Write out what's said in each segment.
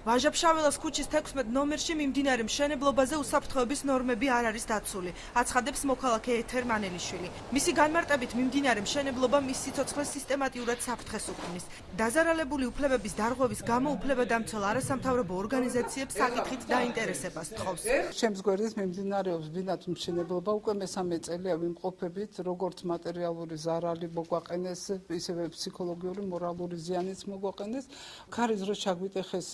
ვაჟა-ფშაველას ქუჩის 16 ნომერში მიმდინარე მშენებლობაზე უსაფრთხოების ნორმები არ არის დაცული, აცხადებს მოქალაქე ეთერ მანელიშვილი. მისი განმარტებით მიმდინარე მშენებლობა მის სიცოცხლეს სისტემატიურად საფრთხეს უქმნის. დაზარალებული უფლებების დარღვევის გამო უფლებადამცველ არასამთავრობო ორგანიზაციებს საკითხით დაინტერესებას თხოვს. ჩემს გვერდით მიმდინარეობს ბინათი მშენებლობა, უკვე მესამე წელია ვიმყოფებით, როგორც მატერიალური ზარალი მოგვაყენეს, ისევე ფსიქოლოგიური, მორალური ზიანიც მოგვაყენეს. ქარის დრო ჩაგვიტეხეს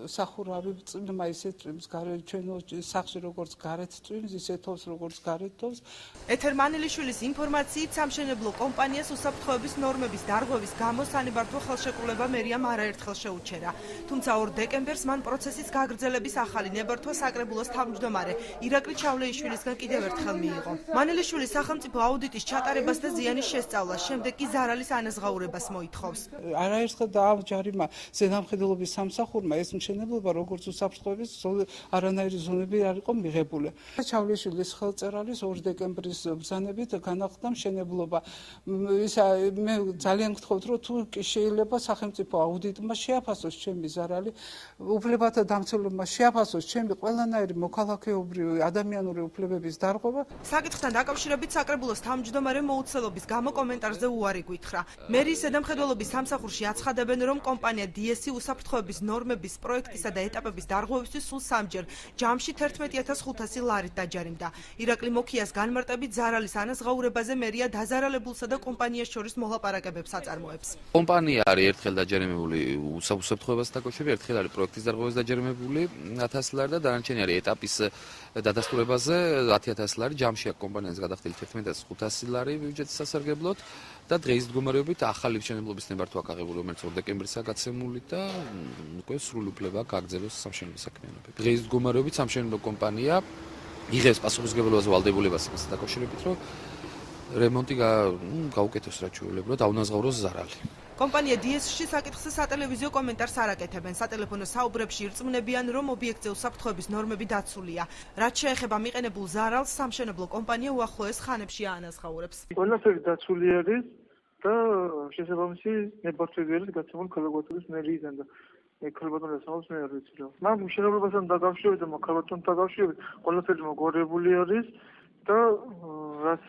სახურავი წვიმა ისე წვიმს გარეთ ჩვენო სახლში როგორც გარეთ წვიმს ისე თოვს როგორც გარეთ თოვს. ეთერ მანელიშვილის ინფორმაციით სამშენებლო კომპანიას უსაფრთხოების ნორმების დარღვევის გამო სანებართვო ხელშეკრულება მერიამ არაერთხელ შეუჩერა. თუმცა 2 დეკემბერს მან პროცესის გაგრძელების ახალი ნებართვა საკრებულოს თავმჯდომარე ირაკლი ჩავლეიშვილისგან კიდევ ერთხელ მიიღო. მანელიშვილის სახელმწიფო აუდიტის ჩატარებას და ზიანის შესწავლას, შემდეგ კი ზარალის ანაზღაურებას მოითხოვს. არაერთხელ დააჯარიმა ზედამხედველობის სამსახურმა ეს მშენებლობა როგორც უსაფრთხოების არანაირი ზონები არ იყო მიღებული. ჩავლეიშვილის ხელწერალის 2 დეკემბრის ბრძანებით განახლდა მშენებლობა. მე ძალიან გთხოვთ, რომ თუ კი შეიძლება სახელმწიფო აუდიტმა შეაფასოს ჩემი ზარალი, უფლებათა დამცველებმა შეაფასოს ჩემი ყველანაირი მოქალაქეობრივი ადამიანური უფლებების დარღვევა. საკითხთან დაკავშირებით საკრებულოს თავმჯდომარე მოუცელობის გამო კომენტარზე უარი გვითხრა. მერიის ზედამხედველობის სამსახურში აცხადებენ, რომ კომპანია DS-ი უსაფრთხოების ნორმების პროექტისა და ეტაპების დარღვევისთვის სულ 3ჯერ ჯამში 11500 ლარით დაჯარიმდა. ირაკლი მოქიას განმარტებით ზარალის ანაზღაურებაზე მერია დაზარალებულსა და კომპანიას შორის მოლაპარაკებებს აწარმოებს. კომპანია არის ერთხელ დაჯარიმებული უსაფრთხოებასთან დაკავშირებით, ერთხელ არის პროექტის დარღვევას დაჯარიმებული 1000 ლარი და დანარჩენი არის ეტაპის დადასტურებაზე 10000 ლარი. ჯამში აქ კომპანიას გადახდილი 11500 ლარი ბიუჯეტის სასარგებლოდ და დღეის მდგომარეობით ახალი მშენებლობის ნებართვა აღაღებული, რომელიც 2 დეკემბრისაა გაცემული და უკვე სრული უფლება გააგრძელოს სამშენებლო საქმიანობები. დღეის მდგომარეობით სამშენებლო კომპანია იღებს პასუხისმგებლობას ვალდებულებას იმასთან დაკავშირებით, რომ რემონტი გაუკეთოს რაჩვეულებრივად, დაუნაზღაუროს ზარალი. კომპანია DS-ში საკითხზე სატელევიზიო კომენტარს არ აკეთებენ. სატელეფონო საუბრებში ირწმუნებიან, რომ ობიექტზე უსაფრთხოების ნორმები დაცულია. რაც შეეხება მიყენებულ ზარალს, სამშენებლო კომპანია უახლოეს ხანებში აანაზღაურებს. ყველაფერი დაცული არის და შესაბამისი ნებართვები არის გაცემული ქალბატონის მერიიდან და ქალბატონის სამოს მე არ ვიცი რა. მაგრამ მშენებლობასთან დაკავშირებით და ქალბატონთან დაკავშირებით ყველაფერი მოგვარებული არის და რაც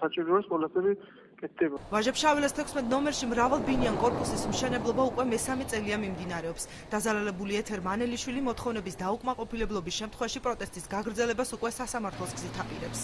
საჭიროა ყველაფერი კეთდება. ვაჟა-ფშაველას 16 ნომერში მრავალბინიან კორპუსის მშენებლობა უკვე მესამე წელია მიმდინარეობს. დაზარალებული ეთერ მანელიშვილი მოთხოვნების დაუკმაყოფილებლობის შემთხვევაში პროტესტის გაგრძელებას უკვე სასამართლოს გზით აპირებს.